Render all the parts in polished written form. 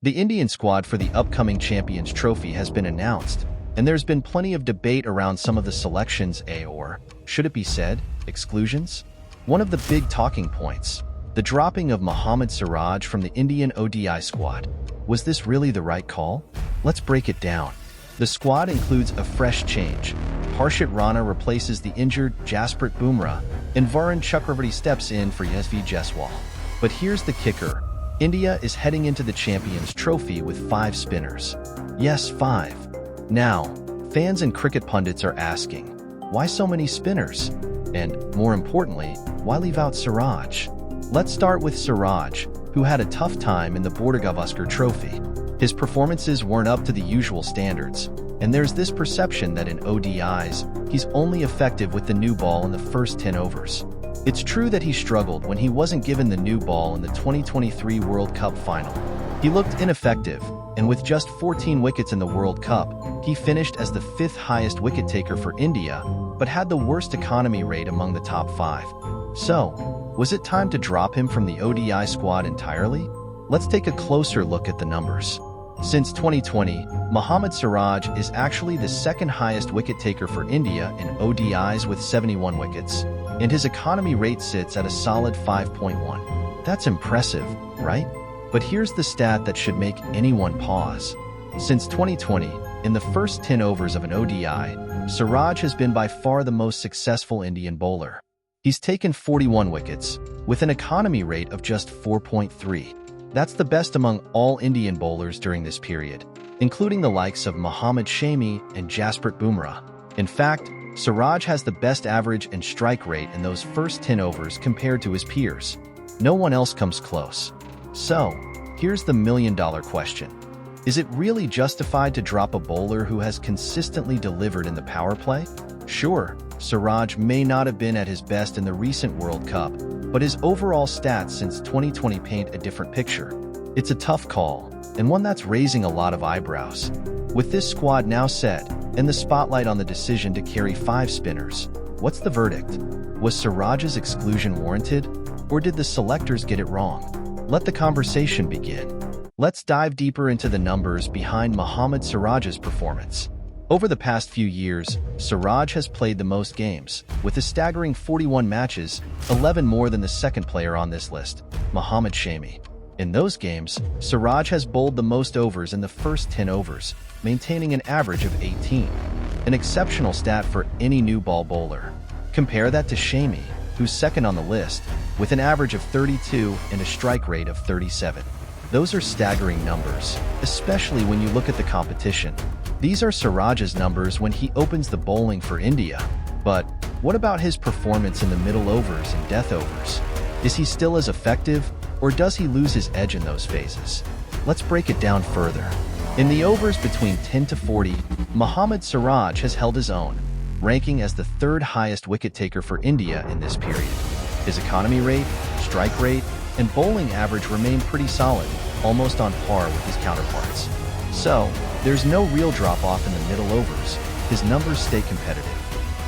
The Indian squad for the upcoming Champions Trophy has been announced, and there's been plenty of debate around some of the selections or, should it be said, exclusions? One of the big talking points, the dropping of Mohammed Siraj from the Indian ODI squad. Was this really the right call? Let's break it down. The squad includes a fresh change. Harshit Rana replaces the injured Jasprit Bumrah, and Varun Chakravarti steps in for Yashasvi Jaiswal. But here's the kicker. India is heading into the Champions Trophy with 5 spinners. Yes, 5. Now, fans and cricket pundits are asking, why so many spinners? And, more importantly, why leave out Siraj? Let's start with Siraj, who had a tough time in the Border-Gavaskar Trophy. His performances weren't up to the usual standards, and there's this perception that in ODIs, he's only effective with the new ball in the first 10 overs. It's true that he struggled when he wasn't given the new ball in the 2023 World Cup final. He looked ineffective, and with just 14 wickets in the World Cup, he finished as the 5th highest wicket taker for India, but had the worst economy rate among the top 5. So, was it time to drop him from the ODI squad entirely? Let's take a closer look at the numbers. Since 2020, Mohammed Siraj is actually the 2nd highest wicket taker for India in ODIs with 71 wickets, and his economy rate sits at a solid 5.1. That's impressive, right? But here's the stat that should make anyone pause. Since 2020, in the first 10 overs of an ODI, Siraj has been by far the most successful Indian bowler. He's taken 41 wickets, with an economy rate of just 4.3. That's the best among all Indian bowlers during this period, including the likes of Mohammad Shami and Jasprit Bumrah. In fact, Siraj has the best average and strike rate in those first 10 overs compared to his peers. No one else comes close. So, here's the million-dollar question. Is it really justified to drop a bowler who has consistently delivered in the power play? Sure, Siraj may not have been at his best in the recent World Cup, but his overall stats since 2020 paint a different picture. It's a tough call, and one that's raising a lot of eyebrows. With this squad now set, and the spotlight on the decision to carry 5 spinners, what's the verdict? Was Siraj's exclusion warranted, or did the selectors get it wrong? Let the conversation begin. Let's dive deeper into the numbers behind Mohammed Siraj's performance. Over the past few years, Siraj has played the most games, with a staggering 41 matches, 11 more than the second player on this list, Mohammad Shami. In those games, Siraj has bowled the most overs in the first 10 overs, maintaining an average of 18. An exceptional stat for any new ball bowler. Compare that to Shami, who's second on the list, with an average of 32 and a strike rate of 37. Those are staggering numbers, especially when you look at the competition. These are Siraj's numbers when he opens the bowling for India. But what about his performance in the middle overs and death overs? Is he still as effective, or does he lose his edge in those phases? Let's break it down further. In the overs between 10 to 40, Mohammed Siraj has held his own, ranking as the 3rd highest wicket taker for India in this period. His economy rate, strike rate, and bowling average remain pretty solid, almost on par with his counterparts. So, there's no real drop-off in the middle overs. His numbers stay competitive.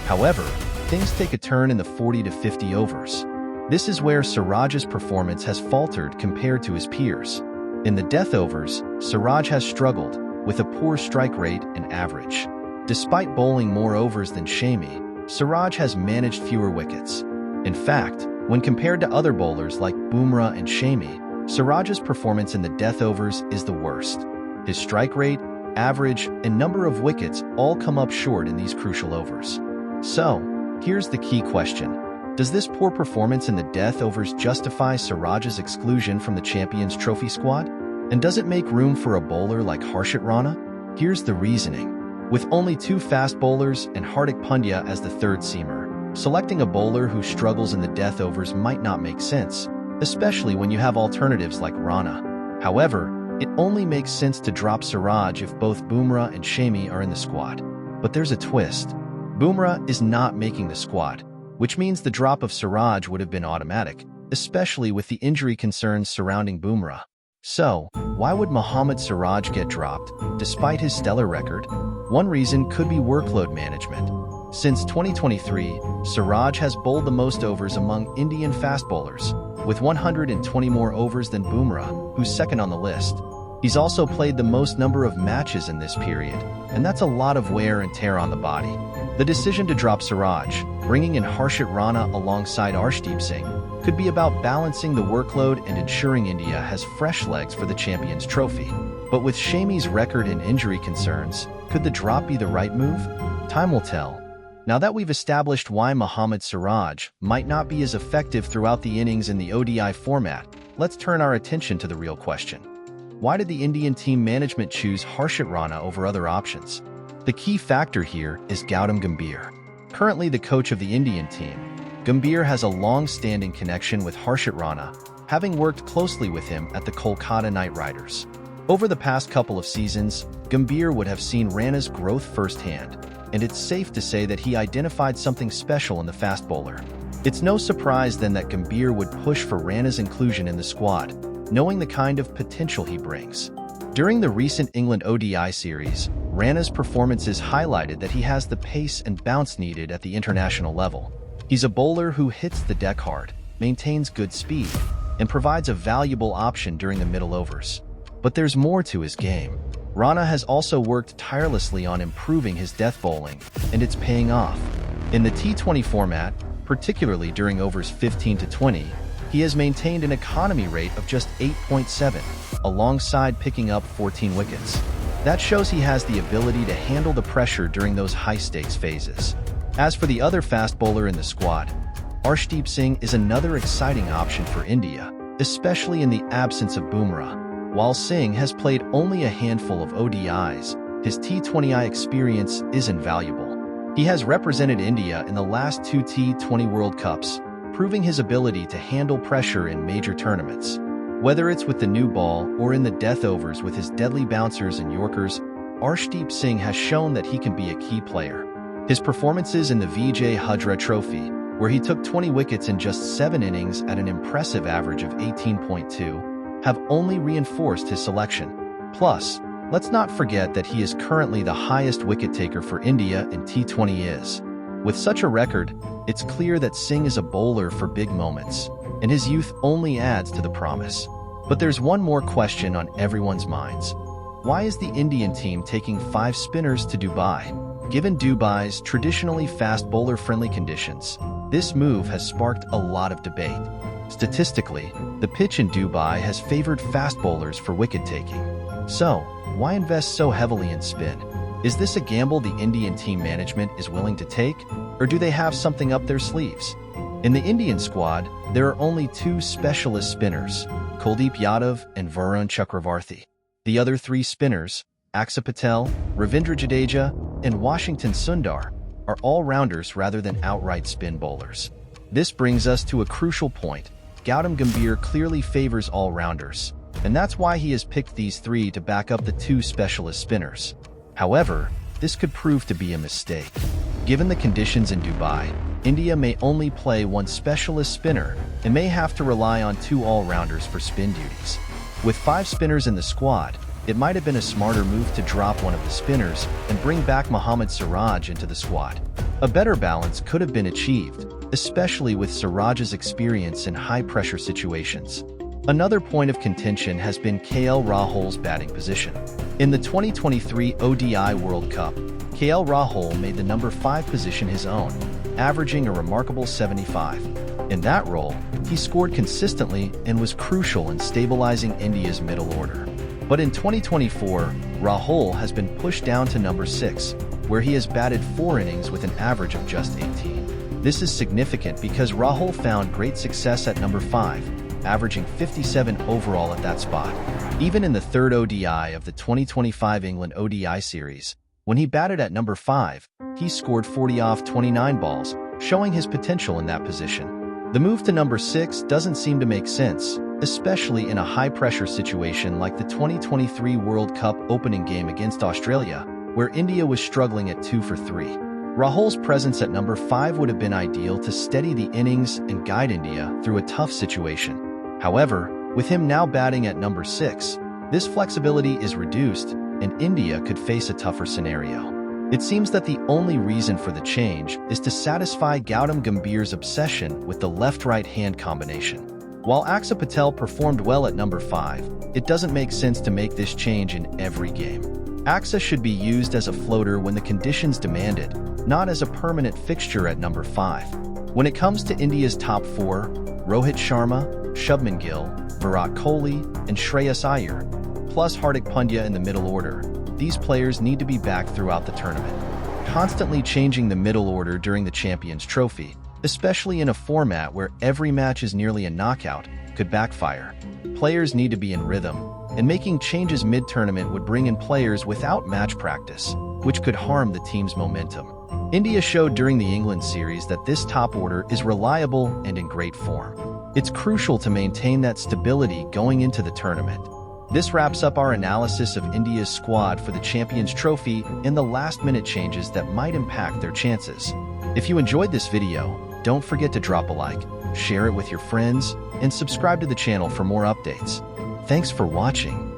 However, things take a turn in the 40 to 50 overs. This is where Siraj's performance has faltered compared to his peers. In the death overs, Siraj has struggled, with a poor strike rate and average. Despite bowling more overs than Shami, Siraj has managed fewer wickets. In fact, when compared to other bowlers like Bumrah and Shami, Siraj's performance in the death overs is the worst. His strike rate, average, and number of wickets all come up short in these crucial overs. So, here's the key question. Does this poor performance in the death overs justify Siraj's exclusion from the Champions Trophy squad? And does it make room for a bowler like Harshit Rana? Here's the reasoning. With only 2 fast bowlers and Hardik Pandya as the 3rd seamer, selecting a bowler who struggles in the death overs might not make sense, especially when you have alternatives like Rana. However, it only makes sense to drop Siraj if both Bumrah and Shami are in the squad. But there's a twist. Bumrah is not making the squad, which means the drop of Siraj would have been automatic, especially with the injury concerns surrounding Bumrah. So, why would Mohammed Siraj get dropped, despite his stellar record? One reason could be workload management. Since 2023, Siraj has bowled the most overs among Indian fast bowlers, with 120 more overs than Bumrah, who's second on the list. He's also played the most number of matches in this period, and that's a lot of wear and tear on the body. The decision to drop Siraj, bringing in Harshit Rana alongside Arshdeep Singh, could be about balancing the workload and ensuring India has fresh legs for the Champions Trophy. But with Shami's record and injury concerns, could the drop be the right move? Time will tell. Now that we've established why Mohammed Siraj might not be as effective throughout the innings in the ODI format, let's turn our attention to the real question. Why did the Indian team management choose Harshit Rana over other options? The key factor here is Gautam Gambhir. Currently the coach of the Indian team, Gambhir has a long-standing connection with Harshit Rana, having worked closely with him at the Kolkata Knight Riders. Over the past couple of seasons, Gambhir would have seen Rana's growth firsthand, and it's safe to say that he identified something special in the fast bowler. It's no surprise then that Gambhir would push for Rana's inclusion in the squad, knowing the kind of potential he brings. During the recent England ODI series, Rana's performances highlighted that he has the pace and bounce needed at the international level. He's a bowler who hits the deck hard, maintains good speed, and provides a valuable option during the middle overs. But there's more to his game. Rana has also worked tirelessly on improving his death bowling, and it's paying off. In the T20 format, particularly during overs 15 to 20, he has maintained an economy rate of just 8.7, alongside picking up 14 wickets. That shows he has the ability to handle the pressure during those high-stakes phases. As for the other fast bowler in the squad, Arshdeep Singh is another exciting option for India, especially in the absence of Bumrah. While Singh has played only a handful of ODIs, his T20I experience is invaluable. He has represented India in the last 2 T20 World Cups, proving his ability to handle pressure in major tournaments. Whether it's with the new ball or in the death overs with his deadly bouncers and Yorkers, Arshdeep Singh has shown that he can be a key player. His performances in the Vijay Huzra Trophy, where he took 20 wickets in just 7 innings at an impressive average of 18.2, have only reinforced his selection. Plus, let's not forget that he is currently the highest wicket taker for India in T20s. With such a record, it's clear that Singh is a bowler for big moments, and his youth only adds to the promise. But there's one more question on everyone's minds. Why is the Indian team taking 5 spinners to Dubai? Given Dubai's traditionally fast bowler-friendly conditions, this move has sparked a lot of debate. Statistically, the pitch in Dubai has favored fast bowlers for wicket-taking. So, why invest so heavily in spin? Is this a gamble the Indian team management is willing to take, or do they have something up their sleeves? In the Indian squad, there are only 2 specialist spinners, Kuldeep Yadav and Varun Chakravarthi. The other 3 spinners, Aksa Patel, Ravindra Jadeja, and Washington Sundar, are all-rounders rather than outright spin bowlers. This brings us to a crucial point. Gautam Gambhir clearly favors all-rounders, and that's why he has picked these 3 to back up the 2 specialist spinners. However, this could prove to be a mistake. Given the conditions in Dubai, India may only play 1 specialist spinner and may have to rely on 2 all-rounders for spin duties. With 5 spinners in the squad, it might have been a smarter move to drop one of the spinners and bring back Mohammed Siraj into the squad. A better balance could have been achieved, especially with Siraj's experience in high-pressure situations. Another point of contention has been KL Rahul's batting position. In the 2023 ODI World Cup, KL Rahul made the number 5 position his own, averaging a remarkable 75. In that role, he scored consistently and was crucial in stabilizing India's middle order. But in 2024, Rahul has been pushed down to number 6, where he has batted 4 innings with an average of just 18. This is significant because Rahul found great success at number 5, averaging 57 overall at that spot. Even in the 3rd ODI of the 2025 England ODI series, when he batted at number 5, he scored 40 off 29 balls, showing his potential in that position. The move to number 6 doesn't seem to make sense, especially in a high-pressure situation like the 2023 World Cup opening game against Australia, where India was struggling at 2 for 3. Rahul's presence at number 5 would have been ideal to steady the innings and guide India through a tough situation. However, with him now batting at number 6, this flexibility is reduced, and India could face a tougher scenario. It seems that the only reason for the change is to satisfy Gautam Gambhir's obsession with the left-right hand combination. While Aksa Patel performed well at number 5, it doesn't make sense to make this change in every game. Aksa should be used as a floater when the conditions demand it, not as a permanent fixture at number 5. When it comes to India's top 4, Rohit Sharma, Shubman Gill, Virat Kohli, and Shreyas Iyer, plus Hardik Pandya in the middle order, these players need to be back throughout the tournament. Constantly changing the middle order during the Champions Trophy, especially in a format where every match is nearly a knockout, could backfire. Players need to be in rhythm, and making changes mid-tournament would bring in players without match practice, which could harm the team's momentum. India showed during the England series that this top order is reliable and in great form. It's crucial to maintain that stability going into the tournament. This wraps up our analysis of India's squad for the Champions Trophy and the last-minute changes that might impact their chances. If you enjoyed this video, don't forget to drop a like, share it with your friends, and subscribe to the channel for more updates. Thanks for watching.